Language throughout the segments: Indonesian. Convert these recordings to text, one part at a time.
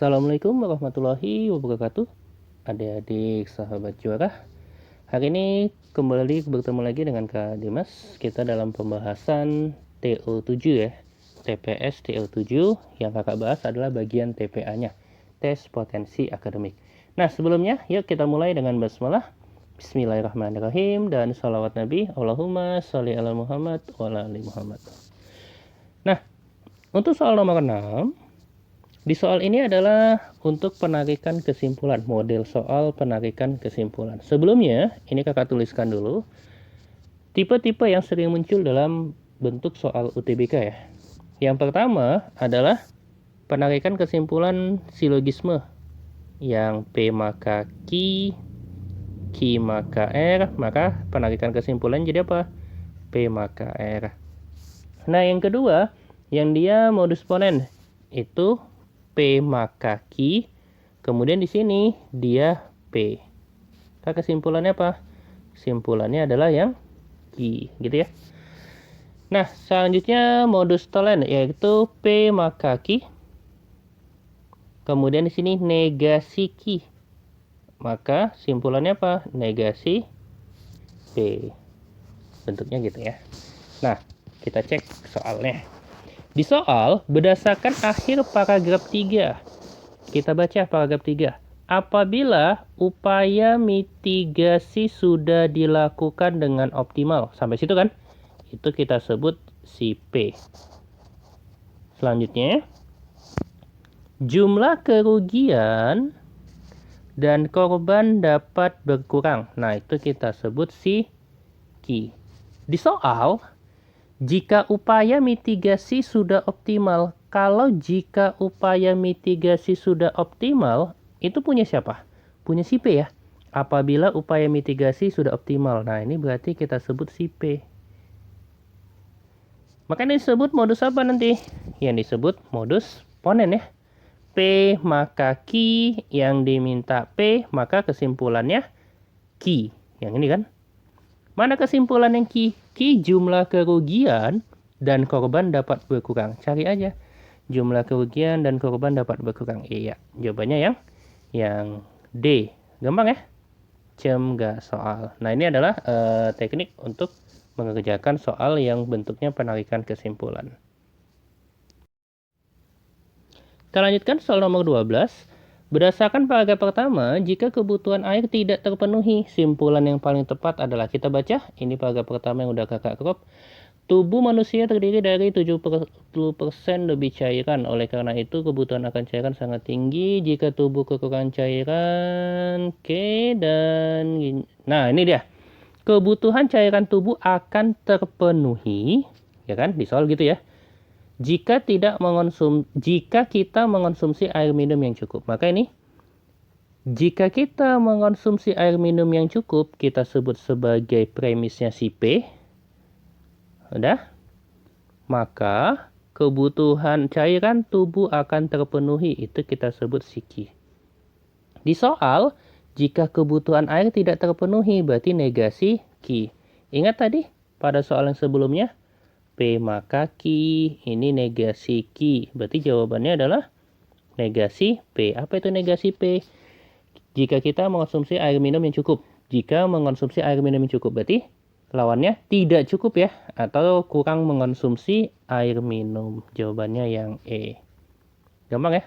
Assalamualaikum warahmatullahi wabarakatuh. Adik-adik sahabat juara, hari ini kembali bertemu lagi dengan Kak Dimas. Kita dalam pembahasan TO7 ya, TPS TO7. Yang kakak bahas adalah bagian TPA-nya, tes potensi akademik. Nah sebelumnya yuk kita mulai dengan basmalah. Bismillahirrahmanirrahim dan sholawat Nabi. Allahumma sholli ala Muhammad wa ala ali Muhammad. Nah untuk soal nomor 6, di soal ini adalah untuk penarikan kesimpulan, model soal penarikan kesimpulan. Sebelumnya, ini kakak tuliskan dulu, tipe-tipe yang sering muncul dalam bentuk soal UTBK ya. Yang pertama adalah penarikan kesimpulan silogisme, yang P maka Q, Q maka R, maka penarikan kesimpulan jadi apa? P maka R. Nah, yang kedua, yang dia modus ponen, itu P maka Q, kemudian di sini dia P. Nah, kesimpulannya apa? Kesimpulannya adalah yang Q, gitu ya. Nah, selanjutnya modus tolen yaitu P maka Q. Kemudian di sini negasi Q. Maka simpulannya apa? Negasi P. Bentuknya gitu ya. Nah, kita cek soalnya. Di soal, berdasarkan akhir paragraf 3, kita baca paragraf 3. Apabila upaya mitigasi sudah dilakukan dengan optimal. Sampai situ kan? Itu kita sebut si P. Selanjutnya, jumlah kerugian dan korban dapat berkurang. Nah, itu kita sebut si Q. Di soal, jika upaya mitigasi sudah optimal, kalau jika upaya mitigasi sudah optimal, itu punya siapa? Punya si P ya. Apabila upaya mitigasi sudah optimal. Nah, ini berarti kita sebut si P. Makanya disebut modus apa nanti? Yang disebut modus ponen ya. P maka Q, yang diminta P, maka kesimpulannya Q. Yang ini kan? Mana kesimpulan yang Q? Q jumlah kerugian dan korban dapat berkurang. Cari aja. Jumlah kerugian dan korban dapat berkurang. Iya, jawabannya yang D. Gampang ya? Gak soal. Nah, ini adalah teknik untuk mengerjakan soal yang bentuknya penarikan kesimpulan. Kita lanjutkan soal nomor 12. Berdasarkan paragraf pertama, jika kebutuhan air tidak terpenuhi, simpulan yang paling tepat adalah, kita baca, ini paragraf pertama yang udah kakak crop. Tubuh manusia terdiri dari 70% lebih cairan. Oleh karena itu, kebutuhan akan cairan sangat tinggi. Jika tubuh kekurangan cairan, nah ini dia. Kebutuhan cairan tubuh akan terpenuhi, ya kan? Di soal gitu ya. Jika kita mengonsumsi air minum yang cukup. Maka ini, jika kita mengonsumsi air minum yang cukup, kita sebut sebagai premisnya si P. Udah? Maka kebutuhan cairan tubuh akan terpenuhi. Itu kita sebut si Q. Di soal, jika kebutuhan air tidak terpenuhi, berarti negasi Q. Ingat tadi pada soal yang sebelumnya, P maka Q, ini negasi Q. Berarti jawabannya adalah negasi P. Apa itu negasi P? Jika kita mengonsumsi air minum yang cukup. Jika mengonsumsi air minum yang cukup, berarti lawannya tidak cukup ya. Atau kurang mengonsumsi air minum. Jawabannya yang E. Gampang ya?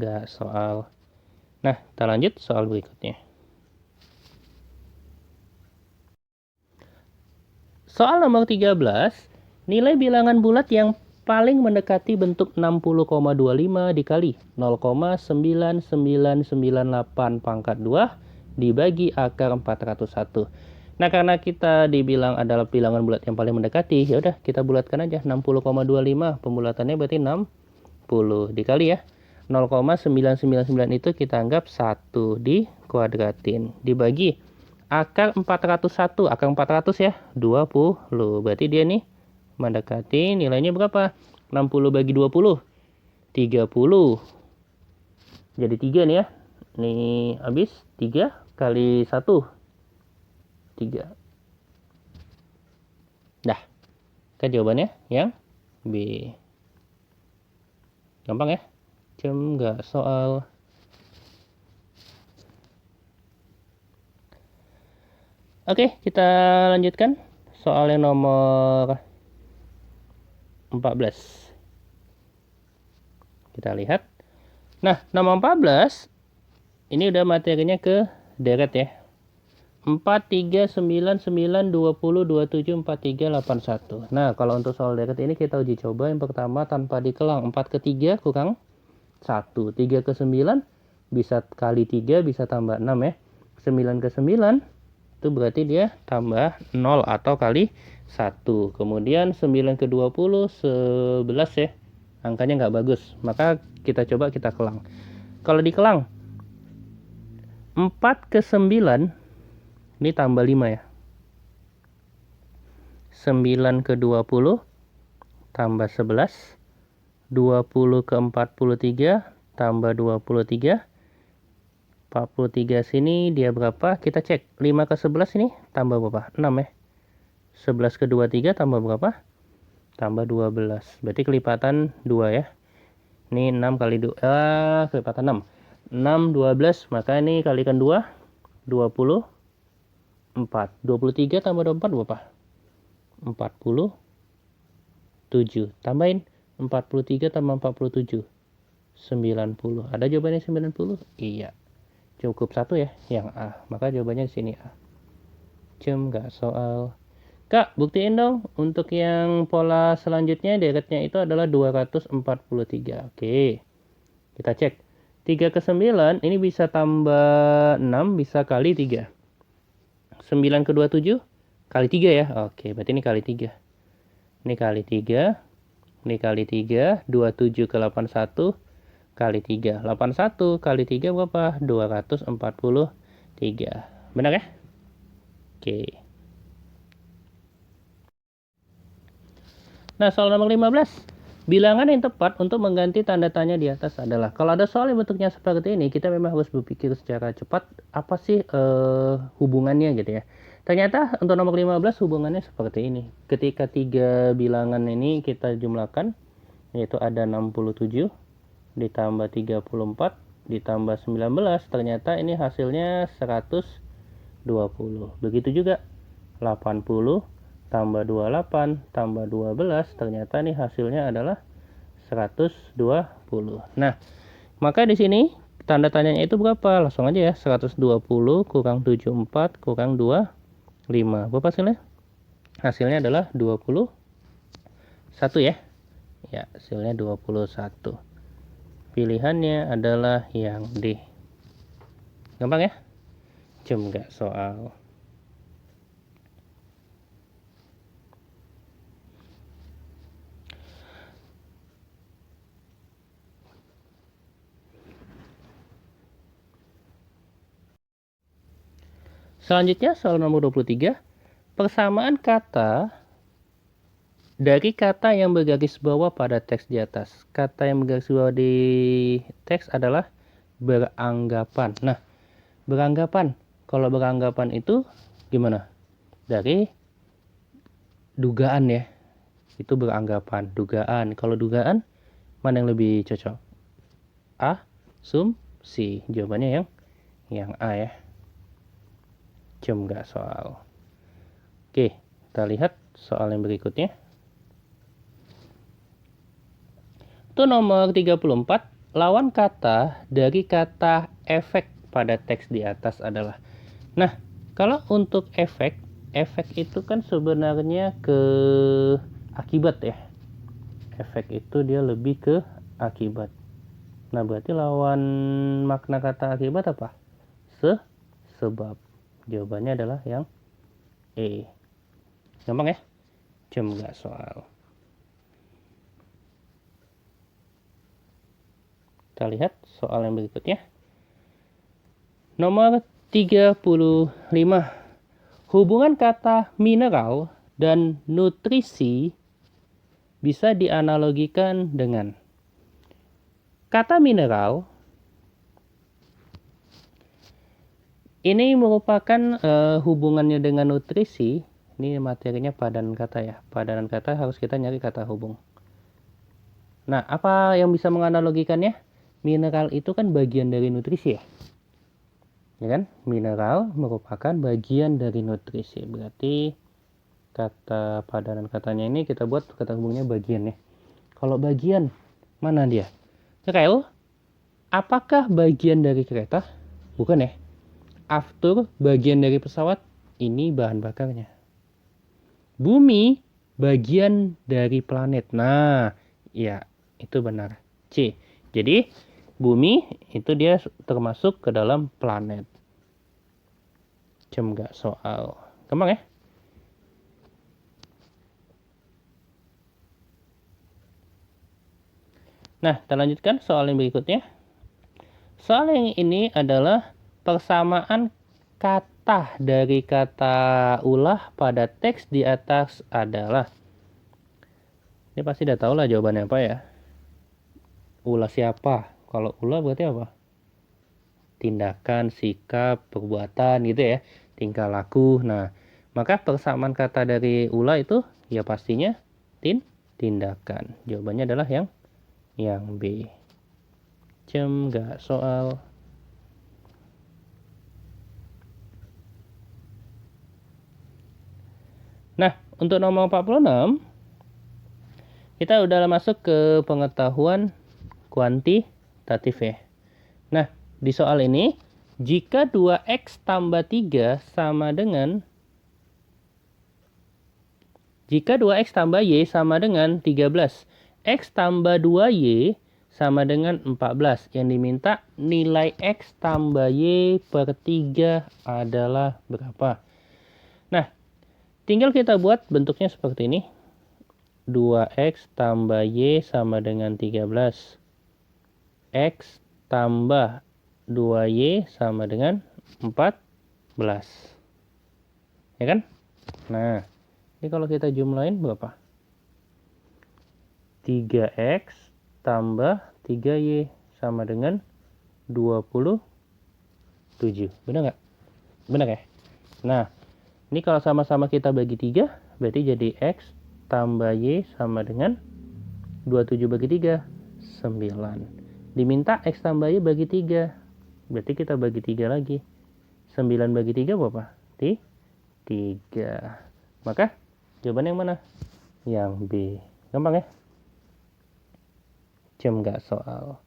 Gak soal. Nah, kita lanjut soal berikutnya. Soal nomor 13, nilai bilangan bulat yang paling mendekati bentuk 60,25 dikali 0,9998 pangkat 2 dibagi akar 401. Nah, karena kita dibilang adalah bilangan bulat yang paling mendekati, ya udah kita bulatkan aja 60,25. Pembulatannya berarti 60 dikali ya. 0,999 itu kita anggap 1 dikuadratin dibagi akar 401, akar 400 ya, 20. Berarti dia nih mendekati nilainya berapa? 60 bagi 20, 30. Jadi 3 nih ya. Nih habis 3 kali 1, 3. Dah, kan jawabannya yang B. Gampang ya? Jam nggak soal. Oke, kita lanjutkan soal yang nomor 14. Kita lihat. Nah, nomor 14 ini udah materinya ke deret ya. 4, 3, 9, 9, 20, 27, 4, 3, 8, 1. Nah, kalau untuk soal deret ini kita uji coba yang pertama tanpa dikelang. 4 ke 3 kurang 1. 3 ke 9 bisa kali 3 bisa tambah 6 ya. 9 ke 9 itu berarti dia tambah 0 atau kali 1. Kemudian 9 ke 20 11 ya. Angkanya nggak bagus. Maka kita coba kita kelang. Kalau dikelang 4 ke 9 ini tambah 5 ya. 9 ke 20 tambah 11. 20 ke 43 tambah 23. 43 sini dia berapa? Kita cek. 5 ke 11 ini tambah berapa? 6 ya. 11 ke 23 tambah berapa? Tambah 12. Berarti kelipatan 2 ya. Ini 6 kali 2. Kelipatan 6. 6, 12. Maka ini kalikan 2. 24. 23 tambah 24 berapa? 47. Tambahin. 43 tambah 47. 90. Ada jawabannya 90? Iya. Cukup satu ya, yang A. Maka jawabannya di sini A. Jam nggak soal. Kak, buktiin dong untuk yang pola selanjutnya deretnya itu adalah 243. Oke. Kita cek. 3 ke 9 ini bisa tambah 6 bisa kali 3. 9 ke 27 kali 3 ya. Oke, berarti ini kali 3. Ini kali 3. Ini kali 3. 27 ke 81 kali 3. 81 kali 3 berapa? 243. Benar ya? Oke. Nah, soal nomor 15. Bilangan yang tepat untuk mengganti tanda tanya di atas adalah. Kalau ada soal yang bentuknya seperti ini, kita memang harus berpikir secara cepat apa sih hubungannya gitu ya. Ternyata untuk nomor 15 hubungannya seperti ini. Ketika 3 bilangan ini kita jumlahkan, yaitu ada 67 ditambah 34 ditambah 19, ternyata ini hasilnya 120. Begitu juga 80 tambah 28 tambah 12, ternyata nih hasilnya adalah 120. Nah, maka di sini tanda tanyanya itu berapa? Langsung aja ya, 120 kurang 74 kurang 25. Berapa hasilnya? Hasilnya adalah 21 ya. Ya, hasilnya 21. Pilihannya adalah yang D. Gampang ya? Jam nggak soal. Selanjutnya soal nomor 23. Persamaan kata dari kata yang bergaris bawah pada teks di atas. Kata yang bergaris bawah di teks adalah beranggapan. Nah, beranggapan. Kalau beranggapan itu gimana? Dari dugaan ya. Itu beranggapan, dugaan. Kalau dugaan, mana yang lebih cocok? Asumsi. Jawabannya yang A ya. Jam nggak soal. Oke, kita lihat soal yang berikutnya. Itu nomor 34. Lawan kata dari kata efek pada teks di atas adalah. Nah, kalau untuk efek itu kan sebenarnya ke akibat ya. Efek itu dia lebih ke akibat. Nah, berarti lawan makna kata akibat apa? Sebab. Jawabannya adalah yang E. Gampang ya? Jam nggak soal. Kita lihat soal yang berikutnya. Nomor 35. Hubungan kata mineral dan nutrisi bisa dianalogikan dengan kata mineral. Ini merupakan hubungannya dengan nutrisi. Ini materinya padanan kata ya. Padanan kata harus kita nyari kata hubung. Nah, apa yang bisa menganalogikannya? Mineral itu kan bagian dari nutrisi ya. Ya kan? Mineral merupakan bagian dari nutrisi. Berarti kata padanan katanya ini kita buat kata hubungnya bagian ya. Kalau bagian, mana dia? Rel, apakah bagian dari kereta? Bukan ya. Aftur, bagian dari pesawat. Ini bahan bakarnya. Bumi, bagian dari planet. Nah, ya, itu benar. C. Jadi, bumi itu dia termasuk ke dalam planet. Cem gak soal. Gampang ya? Nah, kita lanjutkan soal yang berikutnya. Soal yang ini adalah persamaan kata dari kata ulah pada teks di atas adalah. Ini pasti udah tahu lah jawabannya apa ya. Ulah siapa? Kalau ulah berarti apa? Tindakan, sikap, perbuatan gitu ya. Tingkah laku. Nah, maka persamaan kata dari ulah itu ya pastinya tindakan. Jawabannya adalah yang B. Cem gak soal. Nah, untuk nomor 46, kita udah masuk ke pengetahuan kuantitatif ya. Nah, di soal ini, jika 2x tambah 3 sama dengan jika 2x tambah y sama dengan 13, x tambah 2y sama dengan 14. Yang diminta nilai x tambah y per 3 adalah berapa? Nah, tinggal kita buat bentuknya seperti ini. 2x tambah y sama dengan 13. X tambah 2y sama dengan 14. Ya kan? Nah, ini kalau kita jumlahin berapa? 3x tambah 3y sama dengan 27. Benar nggak? Benar ya? Nah, ini kalau sama-sama kita bagi 3, berarti jadi x tambah y sama dengan 27 bagi 3, 9. Diminta x tambah y bagi 3. Berarti kita bagi 3 lagi. 9 bagi 3 berapa? 3. Maka jawaban yang mana? Yang B. Gampang ya? Cem gak soal.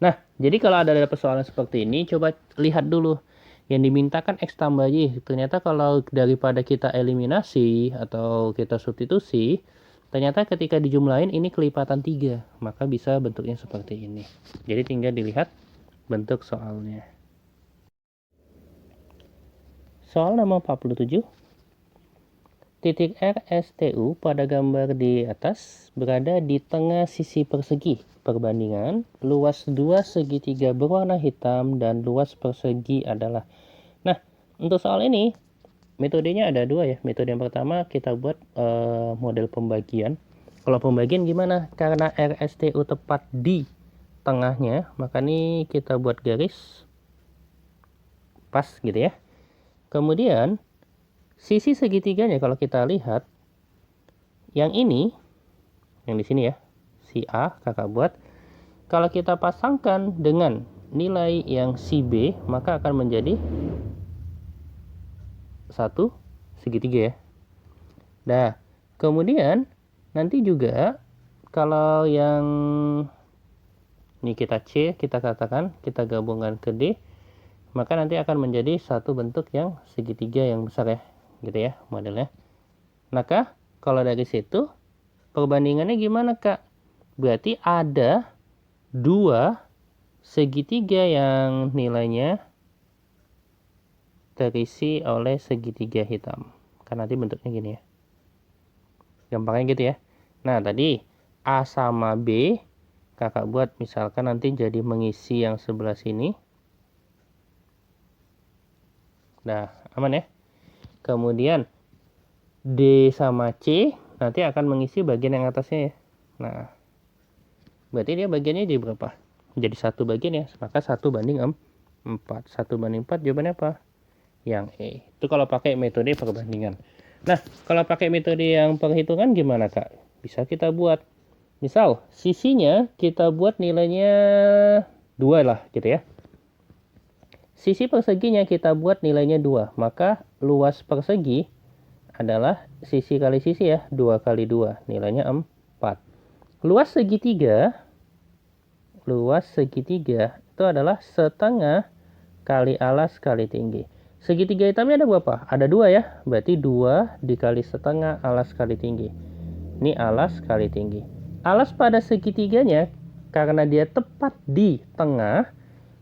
Nah, jadi kalau ada persoalan seperti ini, coba lihat dulu. Yang dimintakan X tambah Y. Ternyata kalau daripada kita eliminasi atau kita substitusi, ternyata ketika dijumlahin ini kelipatan 3. Maka bisa bentuknya seperti ini. Jadi tinggal dilihat bentuk soalnya. Soal nomor 47. Titik RSTU pada gambar di atas berada di tengah sisi persegi. Perbandingan luas dua segitiga berwarna hitam dan luas persegi adalah. Nah, untuk soal ini metodenya ada dua ya. Metode yang pertama kita buat model pembagian. Kalau pembagian gimana? Karena RSTU tepat di tengahnya, maka ini kita buat garis pas gitu ya. Kemudian sisi segitiganya kalau kita lihat yang ini, yang di sini ya, si A kakak buat. Kalau kita pasangkan dengan nilai yang si B, maka akan menjadi satu segitiga ya. Nah, kemudian nanti juga kalau yang ini kita C, kita katakan, kita gabungkan ke D, maka nanti akan menjadi satu bentuk yang segitiga yang besar ya. Gitu ya modelnya. Maka kalau dari situ perbandingannya gimana Kak? Berarti ada dua segitiga yang nilainya terisi oleh segitiga hitam. Kan nanti bentuknya gini ya. Gampangnya gitu ya. Nah tadi A sama B kakak buat misalkan nanti jadi mengisi yang sebelah sini. Nah aman ya. Kemudian D sama C nanti akan mengisi bagian yang atasnya ya. Nah, berarti dia bagiannya jadi berapa? Jadi satu bagian ya. Maka 1 banding 4. 1 banding 4 jawabannya apa? Yang E. Itu kalau pakai metode perbandingan. Nah, kalau pakai metode yang perhitungan gimana Kak? Bisa kita buat. Misal, sisinya kita buat nilainya 2 lah gitu ya. Sisi perseginya kita buat nilainya 2, maka luas persegi adalah sisi kali sisi ya, 2 kali 2, nilainya 4. Luas segitiga itu adalah setengah kali alas kali tinggi. Segitiga hitamnya ada berapa? Ada 2 ya, berarti 2 dikali setengah alas kali tinggi. Ini alas kali tinggi. Alas pada segitiganya, karena dia tepat di tengah,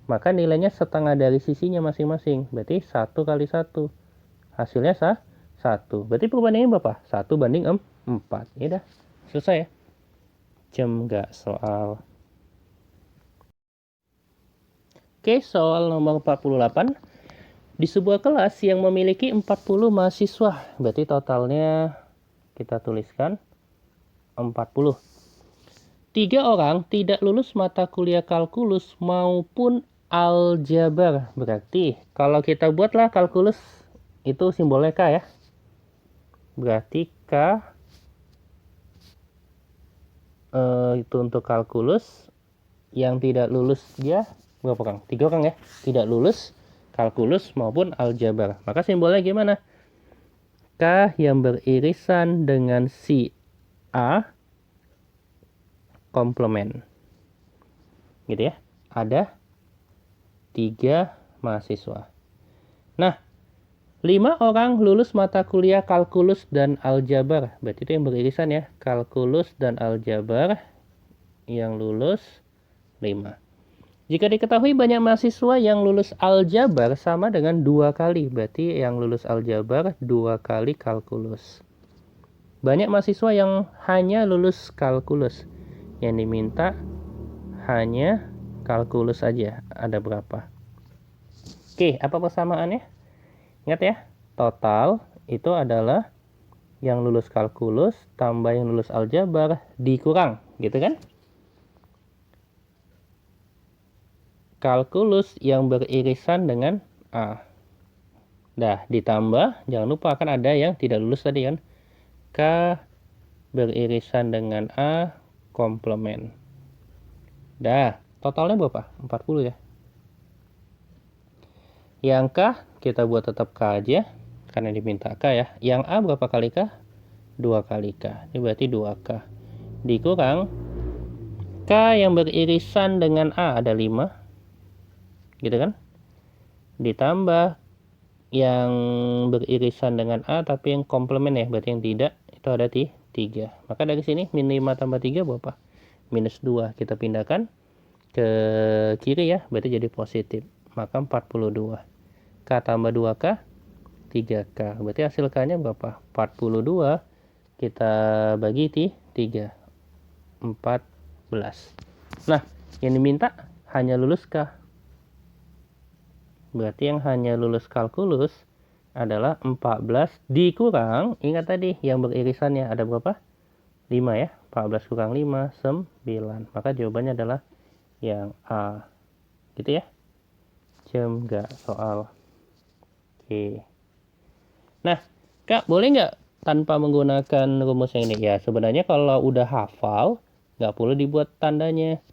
maka nilainya setengah dari sisinya masing-masing. Berarti 1 kali 1. Hasilnya 1. Berarti perbandingannya berapa? 1 banding 4. Ya udah, selesai ya. Jam nggak soal. Oke, soal nomor 48. Di sebuah kelas yang memiliki 40 mahasiswa, berarti totalnya kita tuliskan 40. 3 orang tidak lulus mata kuliah kalkulus maupun aljabar. Berarti kalau kita buatlah kalkulus itu simbolnya K ya. Berarti K itu untuk kalkulus. Yang tidak lulus dia berapa orang? 3 orang ya. Tidak lulus kalkulus maupun aljabar. Maka simbolnya gimana? K yang beririsan dengan si A komplement. Gitu ya. Ada 3 mahasiswa. Nah, 5 orang lulus mata kuliah kalkulus dan aljabar. Berarti itu yang beririsan ya. Kalkulus dan aljabar yang lulus 5. Jika diketahui banyak mahasiswa yang lulus aljabar sama dengan 2 kali. Berarti yang lulus aljabar 2 kali kalkulus. Banyak mahasiswa yang hanya lulus kalkulus. Yang diminta hanya kalkulus aja. Ada berapa? Oke, apa persamaannya? Ingat ya, total itu adalah yang lulus kalkulus tambah yang lulus aljabar dikurang, gitu kan? Kalkulus yang beririsan dengan A. Dah, ditambah, jangan lupa kan ada yang tidak lulus tadi kan. K beririsan dengan A komplement. Dah, totalnya berapa? 40 ya. Yang K kita buat tetap K aja karena diminta K ya. Yang A berapa kali K? 2 kali K. Ini berarti 2K. Dikurang K yang beririsan dengan A ada 5. Gitu kan? Ditambah yang beririsan dengan A tapi yang komplement ya, berarti yang tidak itu ada 3. Maka dari sini min 5 tambah 3 berapa? Minus 2. Kita pindahkan ke kiri ya, berarti jadi positif. Maka 42. K tambah 2K 3K. Berarti hasil K-nya berapa? 42 kita bagi 3. 14. Nah, yang diminta hanya lulus K. Berarti yang hanya lulus kalkulus adalah 14 dikurang, ingat tadi yang beririsannya ada berapa? 5 ya. 14 kurang 5, 9. Maka jawabannya adalah yang A. Gitu ya. Jam nggak soal. Oke. Nah, Kak, boleh nggak tanpa menggunakan rumus yang ini? Ya, sebenarnya kalau udah hafal, nggak perlu dibuat tandanya.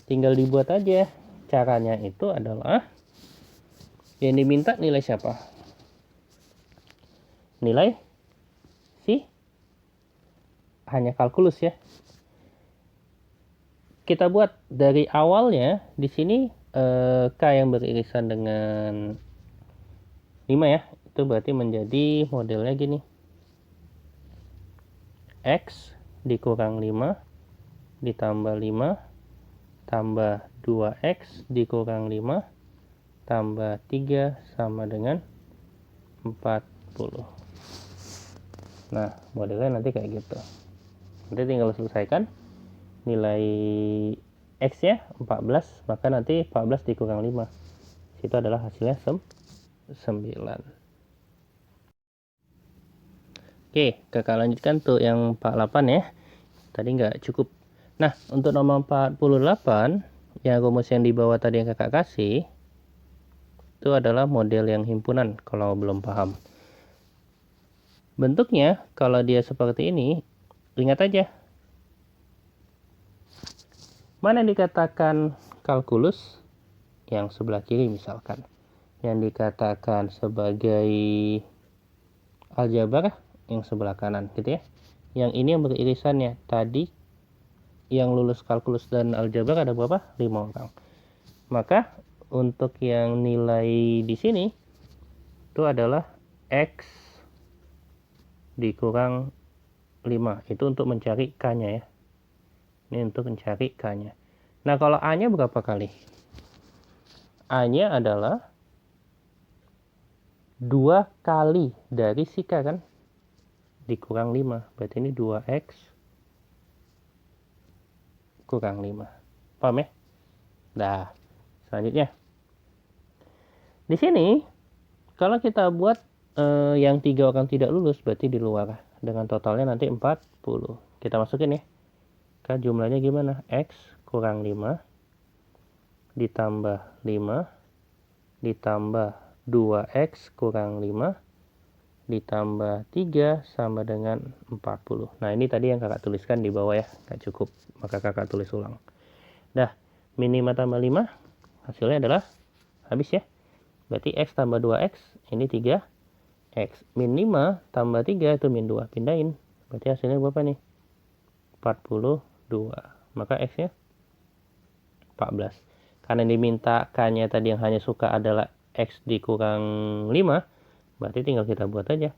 Tinggal dibuat aja. Caranya itu adalah yang diminta nilai siapa? Nilai si hanya kalkulus ya. Kita buat dari awalnya di sini K yang beririsan dengan 5 ya. Itu berarti menjadi modelnya gini. X dikurang 5 ditambah 5 tambah 2X dikurang 5 tambah 3 sama dengan 40. Nah, modelnya nanti kayak gitu. Nanti tinggal selesaikan nilai X nya 14, maka nanti 14 dikurang 5. Itu adalah hasilnya 9. Oke, kakak lanjutkan tuh yang 48 ya. Tadi nggak cukup. Nah, untuk nomor 48, yang rumus yang di bawah tadi yang kakak kasih, itu adalah model yang himpunan, kalau belum paham. Bentuknya, kalau dia seperti ini, ingat aja. Mana yang dikatakan kalkulus, yang sebelah kiri misalkan, yang dikatakan sebagai aljabar yang sebelah kanan gitu ya. Yang ini yang beririsannya. Tadi yang lulus kalkulus dan aljabar ada berapa? 5 orang. Maka untuk yang nilai di sini itu adalah X dikurang 5. Itu untuk mencari K-nya ya. Ini untuk mencari K-nya. Nah, kalau A-nya berapa kali? A-nya adalah 2 kali dari si K kan? Dikurang 5. Berarti ini 2X kurang 5. Paham ya? Nah, selanjutnya. Di sini, kalau kita buat yang 3 orang tidak lulus, berarti di luar. Dengan totalnya nanti 40. Kita masukin ya. Kan jumlahnya gimana? X kurang 5 ditambah 5 ditambah 2X kurang 5 ditambah 3 sama dengan 40. Nah, ini tadi yang kakak tuliskan di bawah ya. Nggak cukup, maka kakak tulis ulang. Dah, min 5 tambah 5, hasilnya adalah habis ya. Berarti X tambah 2X, ini 3X. Min 5 tambah 3 itu min 2. Pindahin. Berarti hasilnya berapa nih? 42. Maka X-nya 14. Karena diminta K-nya tadi yang hanya suka adalah X dikurang 5, berarti tinggal kita buat aja.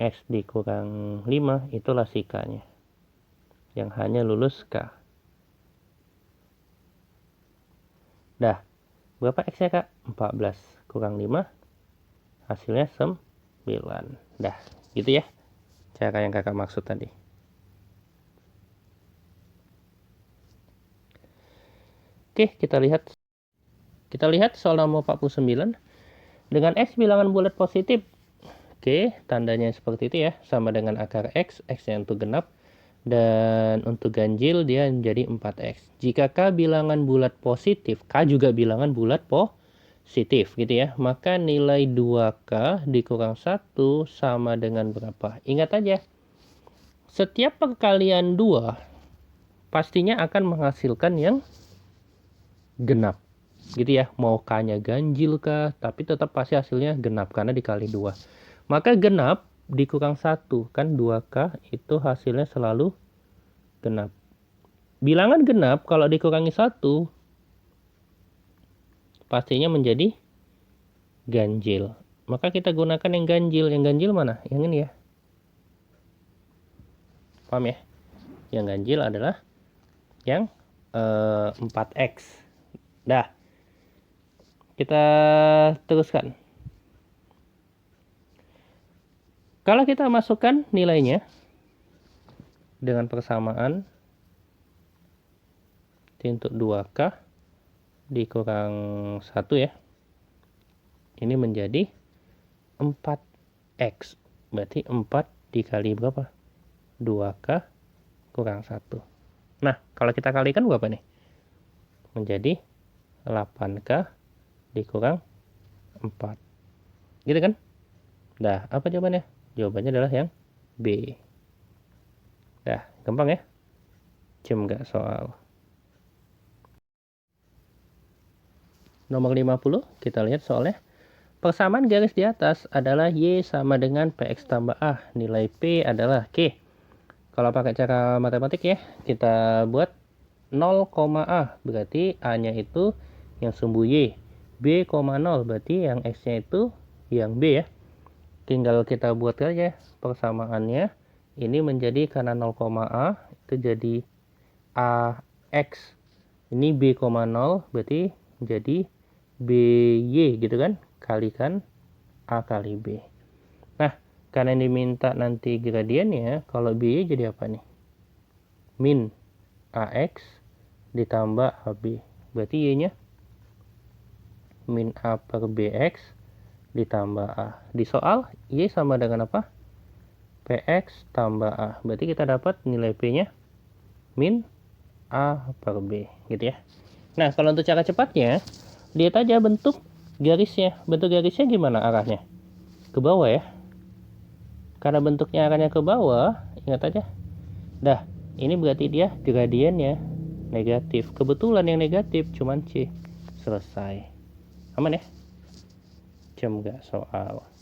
X dikurang 5 itulah si K-nya. Yang hanya lulus K. Dah, berapa X-nya Kak? 14 kurang 5, hasilnya 9. Dah, gitu ya. Cara yang kakak maksud tadi. Oke, kita lihat soal nomor 49. Dengan X bilangan bulat positif. Oke, tandanya seperti itu ya. Sama dengan akar X, X-nya untuk genap. Dan untuk ganjil dia menjadi 4X. Jika K bilangan bulat positif, K juga bilangan bulat positif gitu ya. Maka nilai 2K dikurang 1 sama dengan berapa? Ingat aja, setiap perkalian 2 pastinya akan menghasilkan yang genap. Gitu ya, mau K-nya ganjil kah, tapi tetap pasti hasilnya genap karena dikali 2. Maka genap dikurang 1, kan 2K itu hasilnya selalu genap. Bilangan genap kalau dikurangi 1 pastinya menjadi ganjil. Maka kita gunakan yang ganjil. Yang ganjil mana? Yang ini ya. Paham ya? Yang ganjil adalah yang 4X. Dah. Kita teruskan. Kalau kita masukkan nilainya dengan persamaan untuk 2K dikurang 1 ya. Ini menjadi 4X. Berarti 4 dikali berapa? 2K kurang 1. Nah, kalau kita kalikan berapa nih? Menjadi 8K dikurang 4. Gitu kan? Dah, apa jawabannya? Jawabannya adalah yang B. Dah, gampang ya? Cem nggak soal. Nomor 50, kita lihat soalnya. Persamaan garis di atas adalah Y sama dengan PX tambah A. Nilai P adalah K. Kalau pakai cara matematik ya, kita buat 0, A. Berarti A-nya itu yang sumbu Y. B, 0 berarti yang X-nya itu yang B ya. Tinggal kita buat aja persamaannya. Ini menjadi karena 0, A itu jadi AX. Ini B, 0 berarti menjadi BY gitu kan. Kalikan A kali B. Nah, karena yang diminta nanti gradiennya, kalau BY jadi apa nih? Min AX ditambah AB. Berarti Y-nya min A per BX ditambah A. Di soal, Y sama dengan apa? PX tambah A. Berarti kita dapat nilai P-nya min A per B. Gitu ya. Nah, kalau untuk cara cepatnya, lihat aja bentuk garisnya. Bentuk garisnya gimana arahnya? Ke bawah ya. Karena bentuknya arahnya ke bawah, ingat aja. Dah, ini berarti dia gradiennya negatif. Kebetulan yang negatif cuman C. selesai. Aman ya? Jam nggak soal.